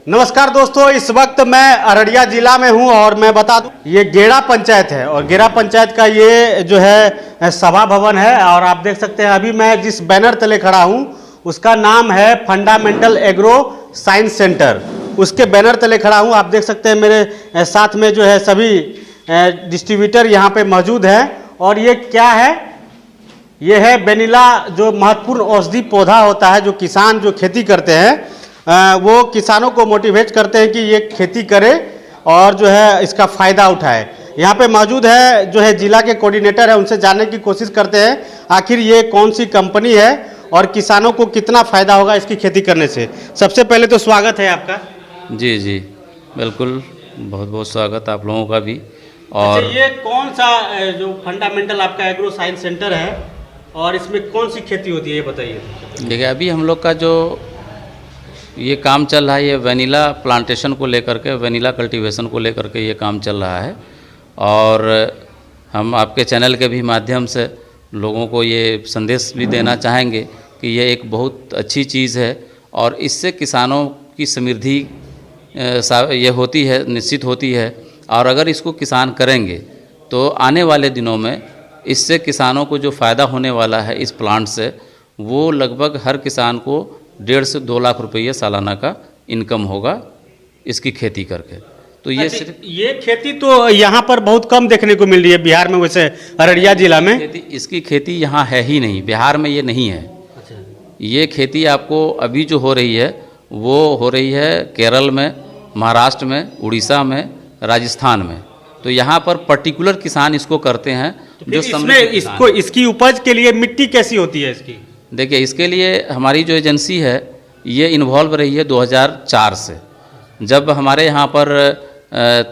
नमस्कार दोस्तों, इस वक्त मैं अररिया जिला में हूं और मैं बता दूं ये गेड़ा पंचायत है और गेड़ा पंचायत का ये जो है सभा भवन है। और आप देख सकते हैं अभी मैं जिस बैनर तले खड़ा हूं उसका नाम है फंडामेंटल एग्रो साइंस सेंटर। उसके बैनर तले खड़ा हूं। आप देख सकते हैं मेरे साथ में जो है सभी डिस्ट्रीब्यूटर यहाँ पे मौजूद हैं। और ये क्या है? ये है वेनिला, जो महत्वपूर्ण औषधि पौधा होता है। जो किसान जो खेती करते हैं वो किसानों को मोटिवेट करते हैं कि ये खेती करे और जो है इसका फ़ायदा उठाए। यहाँ पे मौजूद है जो है जिला के कोऑर्डिनेटर है, उनसे जानने की कोशिश करते हैं आखिर ये कौन सी कंपनी है और किसानों को कितना फ़ायदा होगा इसकी खेती करने से। सबसे पहले तो स्वागत है आपका। जी जी बिल्कुल, बहुत बहुत स्वागत आप लोगों का भी। और अच्छा, ये कौन सा जो फंडामेंटल आपका एग्रो साइंस सेंटर है और इसमें कौन सी खेती होती है ये बताइए। देखिए, अभी हम लोग का जो ये काम चल रहा है, ये वेनिला प्लांटेशन को लेकर के, वेनिला कल्टीवेशन को लेकर के ये काम चल रहा है। और हम आपके चैनल के भी माध्यम से लोगों को ये संदेश भी देना चाहेंगे कि ये एक बहुत अच्छी चीज़ है और इससे किसानों की समृद्धि ये होती है, निश्चित होती है। और अगर इसको किसान करेंगे तो आने वाले दिनों में इससे किसानों को जो फ़ायदा होने वाला है इस प्लांट से, वो लगभग हर किसान को 1.5 से 2 लाख रुपये सालाना का इनकम होगा इसकी खेती करके। तो ये अच्छा, ये खेती तो यहाँ पर बहुत कम देखने को मिल रही है बिहार में, वैसे अररिया जिला में इसकी खेती यहाँ है ही नहीं, बिहार में ये नहीं है। अच्छा। ये खेती आपको अभी जो हो रही है वो हो रही है केरल में, महाराष्ट्र में, उड़ीसा में, राजस्थान में। तो यहाँ पर पर्टिकुलर किसान इसको करते हैं। तो जो इसको इसकी उपज के लिए मिट्टी कैसी होती है इसकी? देखिए, इसके लिए हमारी जो एजेंसी है ये इन्वॉल्व रही है 2004 से, जब हमारे यहाँ पर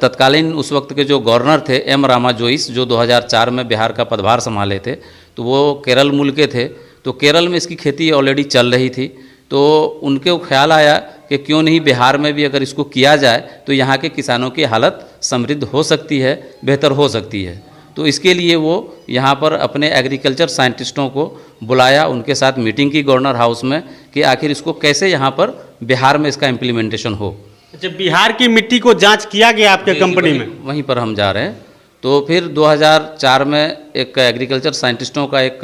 तत्कालीन उस वक्त के जो गवर्नर थे एम रामा जोइस, जो 2004 में बिहार का पदभार संभाले थे, तो वो केरल मूल के थे। तो केरल में इसकी खेती ऑलरेडी चल रही थी। तो उनके ख्याल आया कि क्यों नहीं बिहार में भी अगर इसको किया जाए तो यहाँ के किसानों की हालत समृद्ध हो सकती है, बेहतर हो सकती है। तो इसके लिए वो यहाँ पर अपने एग्रीकल्चर साइंटिस्टों को बुलाया, उनके साथ मीटिंग की गवर्नर हाउस में कि आखिर इसको कैसे यहाँ पर बिहार में इसका इम्प्लीमेंटेशन हो। अच्छा, बिहार की मिट्टी को जांच किया गया आपके कंपनी में? वहीं पर हम जा रहे हैं। तो फिर 2004 में एक एग्रीकल्चर साइंटिस्टों का एक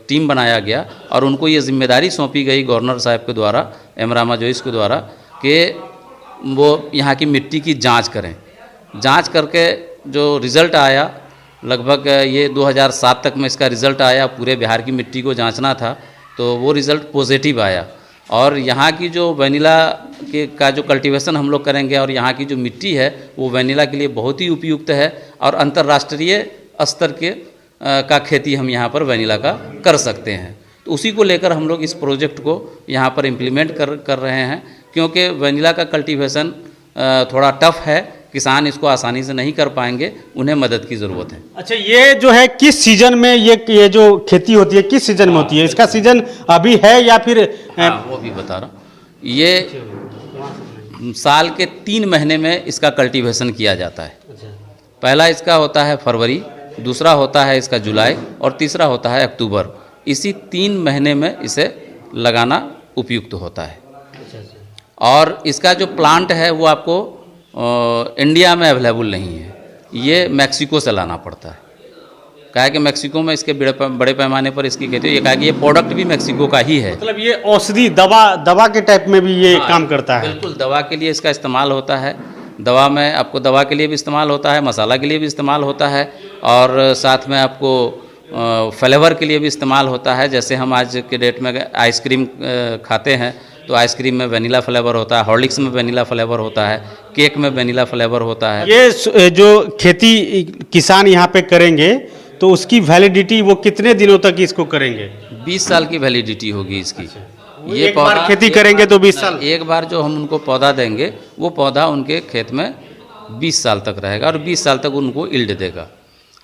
टीम बनाया गया और उनको ये जिम्मेदारी सौंपी गई गवर्नर साहब के द्वारा, एम रामा जोइस के द्वारा, कि वो यहाँ की मिट्टी की जाँच करें। जाँच करके जो रिज़ल्ट आया, लगभग ये 2007 तक में इसका रिज़ल्ट आया, पूरे बिहार की मिट्टी को जांचना था, तो वो रिज़ल्ट पॉजिटिव आया। और यहाँ की जो वेनिला का जो कल्टीवेशन हम लोग करेंगे और यहाँ की जो मिट्टी है वो वेनिला के लिए बहुत ही उपयुक्त है और अंतर्राष्ट्रीय स्तर के का खेती हम यहाँ पर वेनिला का कर सकते हैं। तो उसी को लेकर हम लोग इस प्रोजेक्ट को यहाँ पर इम्प्लीमेंट कर रहे हैं, क्योंकि वेनिला का कल्टीवेशन थोड़ा टफ है, किसान इसको आसानी से नहीं कर पाएंगे, उन्हें मदद की ज़रूरत है। अच्छा, ये जो है किस सीजन में ये जो खेती होती है किस सीजन में होती है? इसका सीजन अभी है या फिर? वो भी बता रहा हूँ। ये साल के 3 महीने में इसका कल्टीवेशन किया जाता है। पहला इसका होता है फरवरी, दूसरा होता है इसका जुलाई और तीसरा होता है अक्टूबर। इसी 3 महीने में इसे लगाना उपयुक्त होता है। और इसका जो प्लांट है वो आपको इंडिया में अवेलेबल नहीं है, ये मैक्सिको से लाना पड़ता है। कहा कि मैक्सिको में इसके बड़े पैमाने पर इसकी खेती, ये कहा कि ये प्रोडक्ट भी मैक्सिको का ही है। मतलब ये औषधि दवा के टाइप में भी ये काम करता है? बिल्कुल, दवा के लिए इसका इस्तेमाल होता है। दवा में आपको दवा के लिए भी इस्तेमाल होता है, मसाला के लिए भी इस्तेमाल होता है और साथ में आपको फ्लेवर के लिए भी इस्तेमाल होता है। जैसे हम आज के डेट में आइसक्रीम खाते हैं तो आइसक्रीम में वेनिला फ्लेवर होता है, हॉर्लिक्स में वेनिला फ्लेवर होता है, केक में वेनिला फ्लेवर होता है। ये जो खेती किसान यहाँ पे करेंगे तो उसकी वैलिडिटी वो कितने दिनों तक इसको करेंगे? 20 साल की वैलिडिटी होगी इसकी। ये एक बार खेती करेंगे तो 20 साल? एक बार जो हम उनको पौधा देंगे वो पौधा उनके खेत में 20 साल तक रहेगा और 20 साल तक उनको यील्ड देगा।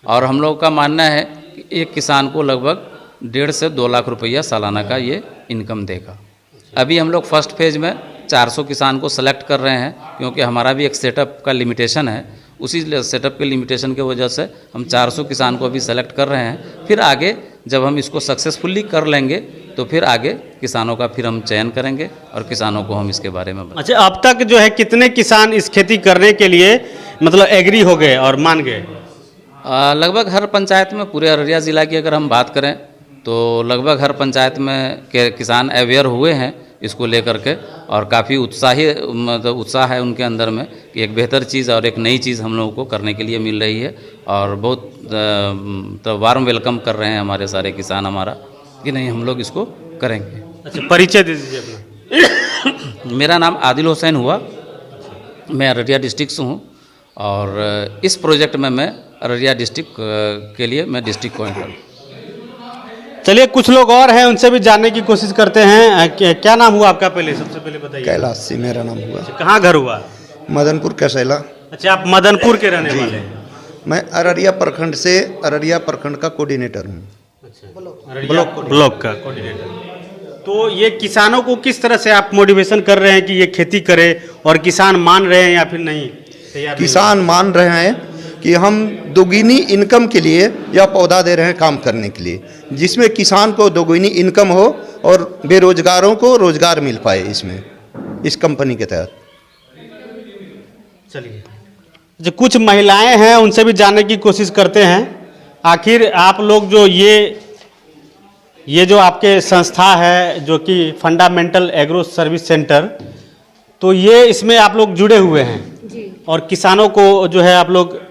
और हम लोग का मानना है कि एक किसान को लगभग 1.5 से 2 लाख रुपया सालाना का ये इनकम देगा। अभी हम लोग फर्स्ट फेज में 400 किसान को सेलेक्ट कर रहे हैं, क्योंकि हमारा भी एक सेटअप का लिमिटेशन है। उसी सेटअप के लिमिटेशन की वजह से हम 400 किसान को अभी सेलेक्ट कर रहे हैं। फिर आगे जब हम इसको सक्सेसफुली कर लेंगे तो फिर आगे किसानों का फिर हम चयन करेंगे और किसानों को हम इसके बारे में अच्छा, अब तक जो है कितने किसान इस खेती करने के लिए मतलब एग्री हो गए और मान गए? लगभग हर पंचायत में, पूरे अररिया ज़िला की अगर हम बात करें तो लगभग हर पंचायत में के किसान अवेयर हुए हैं इसको लेकर के, और काफ़ी मतलब उत्साह है उनके अंदर में कि एक बेहतर चीज़ और एक नई चीज़ हम लोगों को करने के लिए मिल रही है, और बहुत तो वार्म वेलकम कर रहे हैं हमारे सारे किसान हमारा कि नहीं हम लोग इसको करेंगे। अच्छा, परिचय दे दीजिए अपना। मेरा नाम आदिल हुसैन हुआ, मैं अररिया डिस्ट्रिक्ट से हूँ, और इस प्रोजेक्ट में मैं अररिया डिस्ट्रिक्ट के लिए मैं डिस्ट्रिक्ट कोऑर्डिनेटर हूँ। चलिए कुछ लोग और हैं, उनसे भी जानने की कोशिश करते हैं। क्या नाम हुआ आपका, पहले सबसे पहले बताइए। कैलाश सिंह मेरा नाम हुआ। कहाँ घर हुआ? मदनपुर कैसैला। अच्छा, आप मदनपुर के रहने वाले हैं? मैं अररिया प्रखंड से, अररिया प्रखंड का कोऑर्डिनेटर हूँ। ब्लॉक का कोऑर्डिनेटर। तो ये किसानों को किस तरह से आप मोटिवेशन कर रहे हैं कि ये खेती करें, और किसान मान रहे हैं या फिर नहीं? किसान मान रहे हैं कि हम दोगुनी इनकम के लिए यह पौधा दे रहे हैं काम करने के लिए, जिसमें किसान को दोगुनी इनकम हो और बेरोजगारों को रोजगार मिल पाए इसमें, इस कंपनी के तहत। चलिए, जो कुछ महिलाएं हैं उनसे भी जानने की कोशिश करते हैं। आखिर आप लोग जो ये जो आपके संस्था है जो कि फंडामेंटल एग्रो सर्विस सेंटर, तो ये इसमें आप लोग जुड़े हुए हैं जी। और किसानों को जो है आप लोग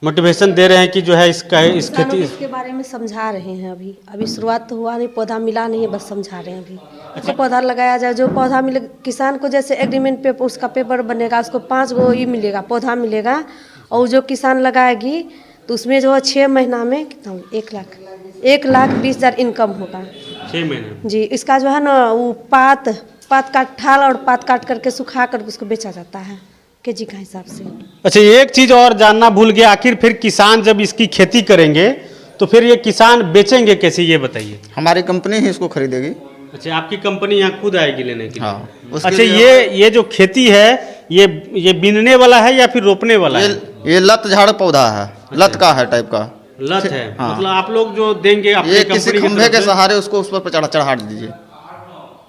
मोटिवेशन दे रहे हैं कि जो है इस खेती इसके बारे में समझा रहे हैं। अभी शुरुआत तो हुआ नहीं, पौधा मिला नहीं है, बस समझा रहे हैं अभी। अच्छा, पौधा लगाया जाए, जो पौधा मिले किसान को, जैसे एग्रीमेंट पेपर उसका पेपर बनेगा, उसको 5 गो ये मिलेगा, पौधा मिलेगा, और जो किसान लगाएगी तो उसमें जो है 6 महीना में कितना, 1,20,000 इनकम होगा 6 महीने जी। इसका जो है ना वो पात का ठाल और पात काट करके सुखा कर उसको बेचा जाता है केजी का हिसाब से। अच्छा, एक चीज़ और जानना भूल गया, आखिर फिर किसान जब इसकी खेती करेंगे तो फिर ये किसान बेचेंगे कैसे, ये बताइए। हमारी कंपनी ही इसको खरीदेगी। अच्छा, आपकी कंपनी यहाँ खुद आएगी लेने के लिए? हाँ। अच्छा, ये जो खेती है ये बीनने वाला है या फिर रोपने वाला है? ये लत झाड़ पौधा है। अच्छा। लत का है, टाइप का लत है। हाँ। मतलब आप लोग जो देंगे अपनी ये किसी खंभे के सहारे उसको उस पर चढ़ा दीजिए।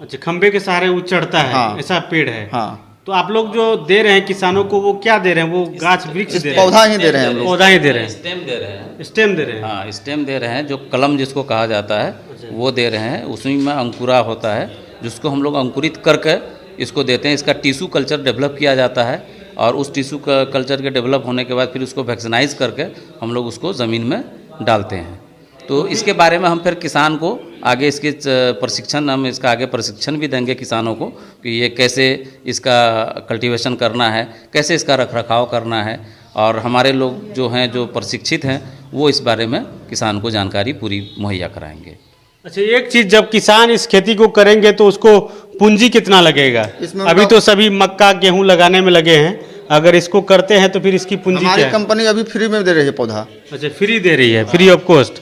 अच्छा, खंभे के सहारे वो चढ़ता है। हाँ। ऐसा पेड़ है। हाँ। तो आप लोग जो दे रहे हैं किसानों को, वो क्या दे रहे हैं? वो गाछ वृक्ष दे रहे हैं? पौधा ही दे रहे हैं हम लोग। पौधा ही दे रहे हैं, स्टेम दे रहे हैं। स्टेम दे रहे हैं। हाँ, स्टेम दे रहे हैं, जो कलम जिसको कहा जाता है वो दे रहे हैं। उसमें में अंकुरा होता है जिसको हम लोग अंकुरित करके इसको देते हैं। इसका टिश्यू कल्चर डेवलप किया जाता है, और उस टिश्यू कल्चर के डेवलप होने के बाद फिर उसको वैक्सीनाइज करके हम लोग उसको ज़मीन में डालते हैं। तो इसके बारे में हम फिर किसान को आगे इसके प्रशिक्षण, हम इसका आगे प्रशिक्षण भी देंगे किसानों को कि ये कैसे इसका कल्टीवेशन करना है, कैसे इसका रखरखाव करना है, और हमारे लोग जो हैं, जो प्रशिक्षित हैं, वो इस बारे में किसान को जानकारी पूरी मुहैया कराएंगे। अच्छा, एक चीज़, जब किसान इस खेती को करेंगे तो उसको पूंजी कितना लगेगा? अभी तो सभी मक्का गेहूं लगाने में लगे हैं, अगर इसको करते हैं तो फिर इसकी पूंजी क्या है? हमारी कंपनी अभी फ्री में दे रही है पौधा। अच्छा, फ्री दे रही है, फ्री ऑफ कॉस्ट।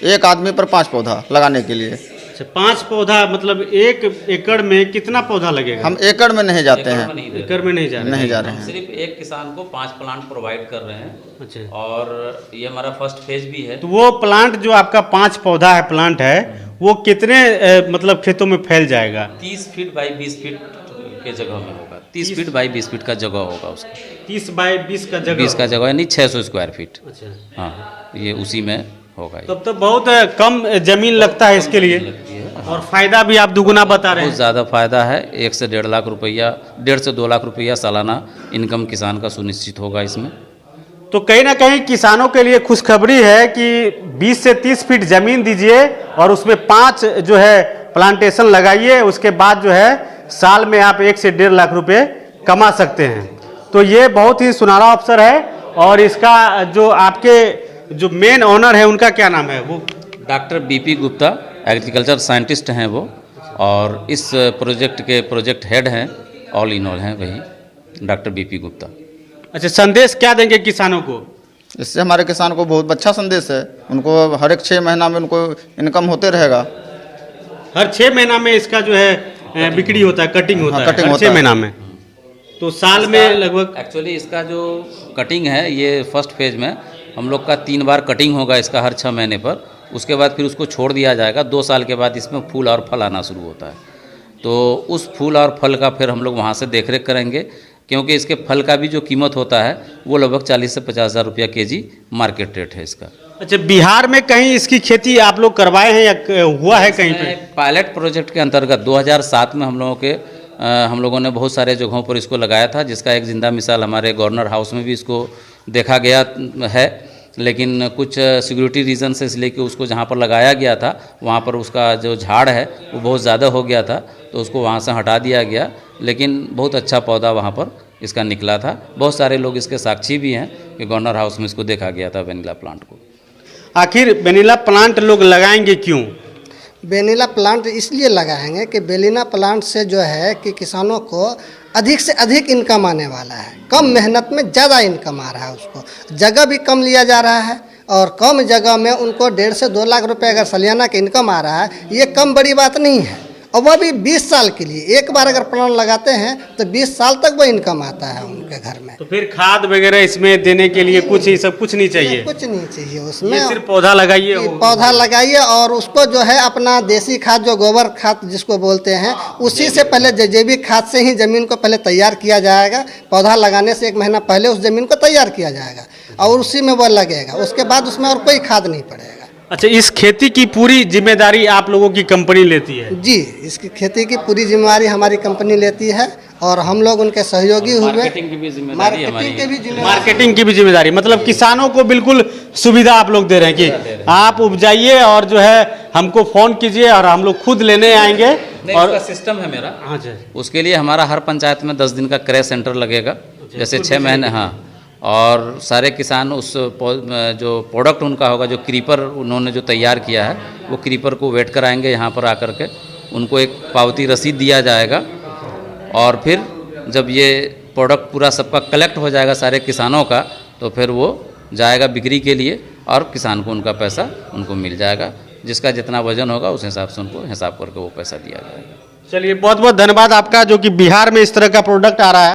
एक आदमी पर 5 पौधा लगाने के लिए। अच्छा, 5 पौधा, मतलब 1 एकड़ में कितना पौधा लगेगा? हम एकड़ में नहीं जाते हैं, एकड़ में नहीं जा रहे हैं। सिर्फ एक किसान को 5 प्लांट प्रोवाइड कर रहे हैं। अच्छा, और ये हमारा फर्स्ट फेज भी है। तो वो प्लांट जो आपका 5 पौधा है, प्लांट है, वो कितने मतलब खेतों में फैल जाएगा? 30 फीट बाई 20 फीट के जगह में होगा। 30 फीट बाई 20 फीट का जगह होगा उसका। 30 बाई 20 का जगह? 20 का जगह यानी 600 स्क्वायर फीट। अच्छा, हाँ, ये उसी में होगा। तब तो बहुत कम जमीन लगता है इसके लिए, और फायदा भी आप दुगुना बता रहे हैं। बहुत ज़्यादा फायदा है। 1 से 1.5 लाख रुपया, 1.5 से 2 लाख रुपया सालाना इनकम किसान का सुनिश्चित होगा इसमें। तो कहीं ना कहीं किसानों के लिए खुशखबरी है कि 20 से 30 फीट जमीन दीजिए और उसमें 5 जो है प्लांटेशन लगाइए, उसके बाद जो है साल में आप 1 से 1.5 लाख रुपए कमा सकते हैं। तो ये बहुत ही सुनहरा अवसर है। और इसका जो आपके जो मेन ओनर है, उनका क्या नाम है? वो doctor BP Gupta, agriculture scientist हैं वो, और इस प्रोजेक्ट के प्रोजेक्ट हेड हैं, ऑल इन ऑल हैं वही डॉक्टर बीपी गुप्ता। अच्छा, संदेश क्या देंगे किसानों को? इससे हमारे किसान को बहुत अच्छा संदेश है। उनको हर एक 6 महीना में उनको इनकम होते रहेगा। हर 6 महीना में इसका जो है बिक्री होता है, कटिंग होता है, कटिंग हर 6 महीना में। तो साल में लगभग, एक्चुअली इसका जो कटिंग है, ये फर्स्ट फेज में हम लोग का 3 बार कटिंग होगा इसका हर 6 महीने पर, उसके बाद फिर उसको छोड़ दिया जाएगा। 2 साल के बाद इसमें फूल और फल आना शुरू होता है। तो उस फूल और फल का फिर हम लोग वहाँ से देखरेख करेंगे, क्योंकि इसके फल का भी जो कीमत होता है वो लगभग 40 से 50 हज़ार रुपया केजी मार्केट रेट है इसका। अच्छा, बिहार में कहीं इसकी खेती आप लोग करवाए हैं या हुआ है कहीं पे? पायलट प्रोजेक्ट के अंतर्गत 2007 में हम लोगों ने बहुत सारे जगहों पर इसको लगाया था, जिसका एक जिंदा मिसाल हमारे गवर्नर हाउस में भी इसको देखा गया है। लेकिन कुछ सिक्योरिटी रीज़न से इसलिए कि उसको जहाँ पर लगाया गया था वहाँ पर उसका जो झाड़ है वो बहुत ज़्यादा हो गया था, तो उसको वहाँ से हटा दिया गया। लेकिन बहुत अच्छा पौधा वहाँ पर इसका निकला था। बहुत सारे लोग इसके साक्षी भी हैं कि गवर्नर हाउस में इसको देखा गया था वेनिला प्लांट को। आखिर वेनिला प्लांट लोग लगाएंगे क्यों? वेनिला प्लांट इसलिए लगाएंगे कि वेनिला प्लांट से जो है कि किसानों को अधिक से अधिक इनकम आने वाला है। कम मेहनत में ज़्यादा इनकम आ रहा है, उसको जगह भी कम लिया जा रहा है और कम जगह में उनको 1.5 से 2 लाख रुपए अगर सालाना का इनकम आ रहा है, ये कम बड़ी बात नहीं है। और वह भी 20 साल के लिए, एक बार अगर प्लांट लगाते हैं तो 20 साल तक वो इनकम आता है उनके घर में। तो फिर खाद वगैरह इसमें देने के लिए कुछ ही सब कुछ नहीं चाहिए? कुछ नहीं चाहिए उसमें, ये सिर्फ पौधा लगाइए। पौधा लगाइए और उसको जो है अपना देसी खाद, जो गोबर खाद जिसको बोलते हैं, उसी से पहले जैविक खाद से ही ज़मीन को पहले तैयार किया जाएगा। पौधा लगाने से 1 महीना पहले उस ज़मीन को तैयार किया जाएगा और उसी में वो लगेगा। उसके बाद उसमें और कोई खाद नहीं पड़ेगा। अच्छा, इस खेती की पूरी जिम्मेदारी आप लोगों की कंपनी लेती है? जी, इसकी खेती की पूरी जिम्मेदारी हमारी कंपनी लेती है और हम लोग उनके सहयोगी हुए। मार्केटिंग की भी जिम्मेदारी हमारी। मार्केटिंग की भी जिम्मेदारी, मतलब किसानों को बिल्कुल सुविधा आप लोग दे रहे हैं कि आप उपजाइए और जो है हमको फ़ोन कीजिए और हम लोग खुद लेने आएंगे। और उसका सिस्टम है मेरा। हाँ जी। उसके लिए हमारा हर पंचायत में 10 दिन का क्रय सेंटर लगेगा, जैसे 6 महीने। हाँ, और सारे किसान उस जो प्रोडक्ट उनका होगा, जो क्रीपर उन्होंने जो तैयार किया है, वो क्रीपर को वेट कराएंगे यहाँ पर आकर के। उनको एक पावती रसीद दिया जाएगा और फिर जब ये प्रोडक्ट पूरा सबका कलेक्ट हो जाएगा सारे किसानों का, तो फिर वो जाएगा बिक्री के लिए और किसान को उनका पैसा उनको मिल जाएगा। जिसका जितना वजन होगा उस हिसाब से उनको हिसाब करके वो पैसा दिया जाएगा। चलिए, बहुत बहुत धन्यवाद आपका, जो कि बिहार में इस तरह का प्रोडक्ट आ रहा है।